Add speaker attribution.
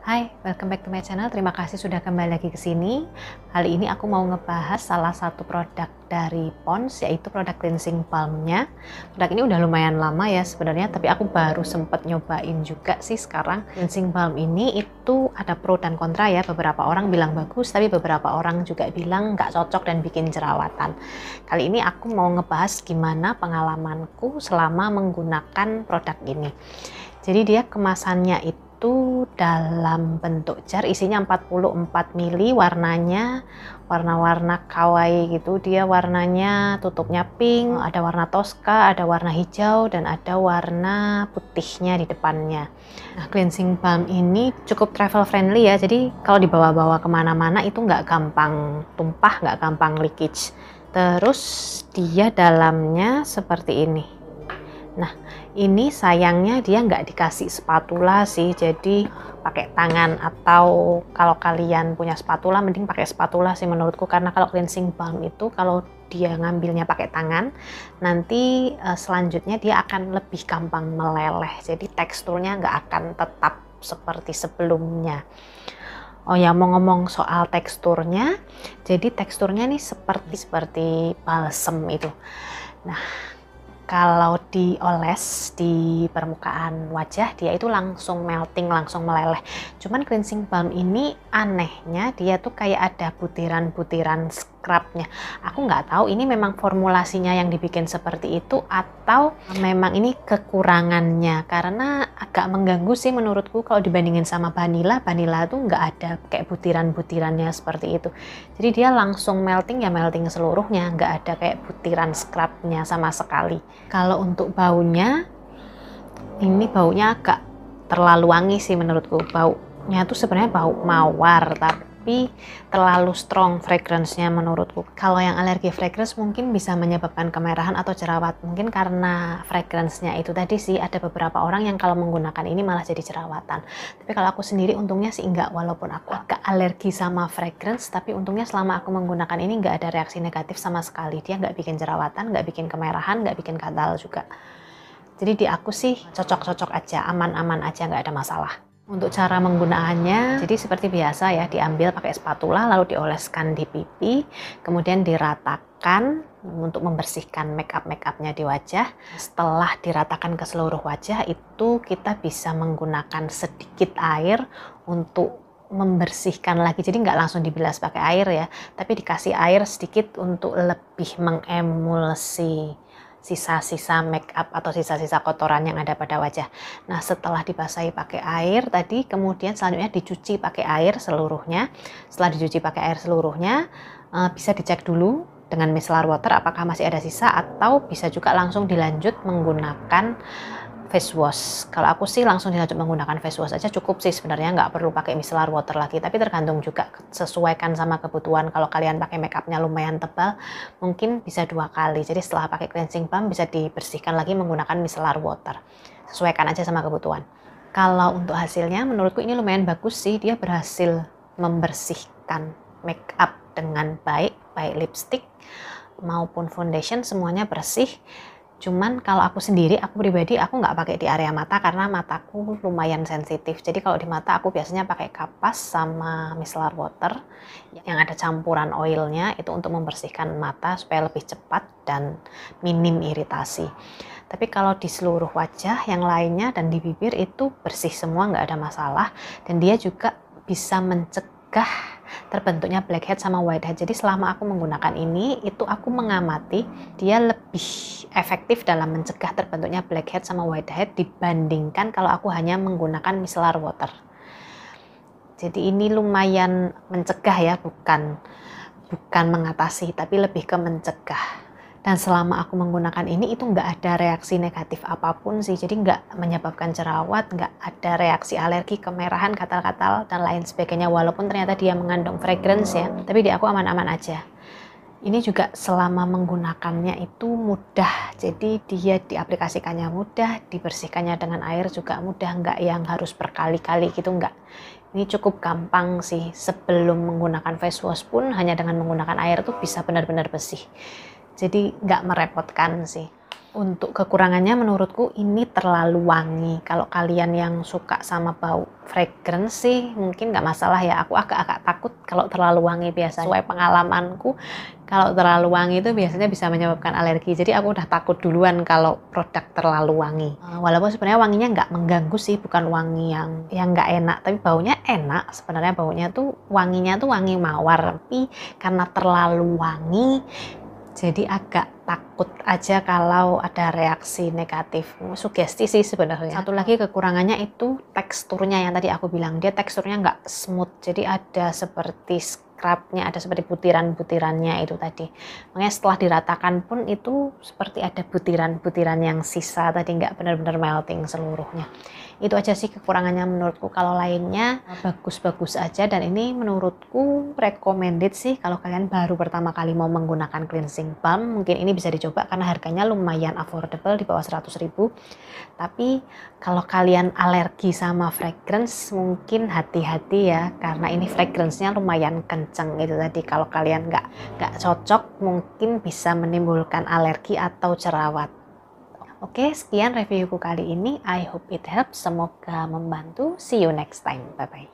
Speaker 1: Hai, welcome back to my channel. Terima kasih sudah kembali lagi ke sini. Kali ini aku mau ngebahas salah satu produk dari Pond's, yaitu produk cleansing balmnya. Produk ini udah lumayan lama ya sebenarnya, tapi aku baru sempet nyobain juga sih sekarang. Cleansing balm ini itu ada pro dan kontra ya. Beberapa orang bilang bagus, tapi beberapa orang juga bilang nggak cocok dan bikin jerawatan. Kali ini aku mau ngebahas gimana pengalamanku selama menggunakan produk ini. Jadi dia kemasannya itu dalam bentuk jar, isinya 44 ml, warnanya warna-warna kawaii gitu. Dia warnanya tutupnya pink, ada warna toska, ada warna hijau, dan ada warna putihnya di depannya. Nah, cleansing balm ini cukup travel friendly ya, jadi kalau dibawa-bawa kemana-mana itu nggak gampang tumpah, nggak gampang leakage. Terus dia dalamnya seperti ini. Nah, ini sayangnya dia nggak dikasih spatula sih, jadi pakai tangan, atau kalau kalian punya spatula mending pakai spatula sih menurutku, karena kalau cleansing balm itu kalau dia ngambilnya pakai tangan nanti selanjutnya dia akan lebih gampang meleleh, jadi teksturnya nggak akan tetap seperti sebelumnya. Oh ya, mau ngomong soal teksturnya, jadi teksturnya nih seperti balsem itu. Nah, kalau dioles di permukaan wajah dia itu langsung melting, langsung meleleh. Cuman cleansing balm ini anehnya dia tuh kayak ada butiran-butiran scrubnya. Aku nggak tahu ini memang formulasinya yang dibikin seperti itu atau memang ini kekurangannya, karena agak mengganggu sih menurutku kalau dibandingin sama vanilla. Vanilla tuh nggak ada kayak butiran-butirannya seperti itu. Jadi dia langsung melting ya, melting seluruhnya, nggak ada kayak butiran scrubnya sama sekali. Kalau untuk baunya, ini baunya agak terlalu wangi sih menurutku. Baunya tuh sebenarnya bau mawar, tapi terlalu strong fragrance-nya menurutku. Kalau yang alergi fragrance mungkin bisa menyebabkan kemerahan atau jerawat. Mungkin karena fragrance-nya itu tadi sih, ada beberapa orang yang kalau menggunakan ini malah jadi jerawatan. Tapi kalau aku sendiri untungnya sih enggak, walaupun aku agak alergi sama fragrance, tapi untungnya selama aku menggunakan ini nggak ada reaksi negatif sama sekali. Dia nggak bikin jerawatan, nggak bikin kemerahan, nggak bikin gatal juga. Jadi di aku sih cocok-cocok aja, aman-aman aja, nggak ada masalah. Untuk cara menggunakannya, jadi seperti biasa ya, diambil pakai spatula lalu dioleskan di pipi, kemudian diratakan untuk membersihkan make-up-nya di wajah. Setelah diratakan ke seluruh wajah, itu kita bisa menggunakan sedikit air untuk membersihkan lagi. Jadi nggak langsung dibilas pakai air ya, tapi dikasih air sedikit untuk lebih mengemulsi sisa-sisa make up atau sisa-sisa kotoran yang ada pada wajah. Nah, setelah dibasahi pakai air tadi, kemudian selanjutnya dicuci pakai air seluruhnya. Setelah dicuci pakai air seluruhnya, bisa dicek dulu dengan micellar water apakah masih ada sisa, atau bisa juga langsung dilanjut menggunakan face wash. Kalau aku sih langsung dilanjut menggunakan face wash aja cukup sih sebenarnya, nggak perlu pakai micellar water lagi. Tapi tergantung juga, sesuaikan sama kebutuhan. Kalau kalian pakai makeupnya lumayan tebal, mungkin bisa 2 kali. Jadi setelah pakai cleansing balm bisa dibersihkan lagi menggunakan micellar water. Sesuaikan aja sama kebutuhan. Kalau untuk hasilnya menurutku ini lumayan bagus sih. Dia berhasil membersihkan makeup dengan baik lipstick maupun foundation, semuanya bersih. Cuman kalau aku sendiri, aku pribadi, aku nggak pakai di area mata karena mataku lumayan sensitif. Jadi kalau di mata aku biasanya pakai kapas sama micellar water yang ada campuran oilnya, itu untuk membersihkan mata supaya lebih cepat dan minim iritasi. Tapi kalau di seluruh wajah yang lainnya dan di bibir itu bersih semua, nggak ada masalah. Dan dia juga bisa mencegah terbentuknya blackhead sama whitehead. Jadi selama aku menggunakan ini, itu aku mengamati dia lebih efektif dalam mencegah terbentuknya blackhead sama whitehead dibandingkan kalau aku hanya menggunakan micellar water. Jadi ini lumayan mencegah ya, bukan mengatasi, tapi lebih ke mencegah. Dan selama aku menggunakan ini itu nggak ada reaksi negatif apapun sih. Jadi nggak menyebabkan jerawat, nggak ada reaksi alergi, kemerahan, gatal-gatal, dan lain sebagainya. Walaupun ternyata dia mengandung fragrance ya, tapi di aku aman-aman aja. Ini juga selama menggunakannya itu mudah. Jadi dia diaplikasikannya mudah, dibersihkannya dengan air juga mudah, nggak yang harus berkali-kali gitu, nggak. Ini cukup gampang sih. Sebelum menggunakan face wash pun hanya dengan menggunakan air tuh bisa benar-benar bersih. Jadi nggak merepotkan sih. Untuk kekurangannya menurutku ini terlalu wangi. Kalau kalian yang suka sama bau fragrance sih mungkin nggak masalah ya. Aku agak-agak takut kalau terlalu wangi biasanya. Sesuai pengalamanku, kalau terlalu wangi itu biasanya bisa menyebabkan alergi. Jadi aku udah takut duluan kalau produk terlalu wangi. Walaupun sebenarnya wanginya nggak mengganggu sih, bukan wangi yang nggak enak. Tapi baunya enak. Sebenarnya baunya tuh wanginya tuh wangi mawar. Tapi karena terlalu wangi, jadi agak takut aja kalau ada reaksi negatif. Sugesti sih sebenarnya. Satu lagi kekurangannya itu teksturnya yang tadi aku bilang. Dia teksturnya nggak smooth. Jadi ada seperti scrubnya, ada seperti butiran-butirannya itu tadi. Makanya setelah diratakan pun itu seperti ada butiran-butiran yang sisa tadi, nggak benar-benar melting seluruhnya. Itu aja sih kekurangannya menurutku. Kalau lainnya bagus-bagus aja, dan ini menurutku recommended sih kalau kalian baru pertama kali mau menggunakan cleansing balm. Mungkin ini bisa dicoba karena harganya lumayan affordable, di bawah 100.000. Tapi kalau kalian alergi sama fragrance mungkin hati-hati ya, karena ini fragrance-nya lumayan kenceng itu tadi. Kalau kalian nggak cocok mungkin bisa menimbulkan alergi atau jerawat. Oke, sekian reviewku kali ini. I hope it helps. Semoga membantu. See you next time. Bye-bye.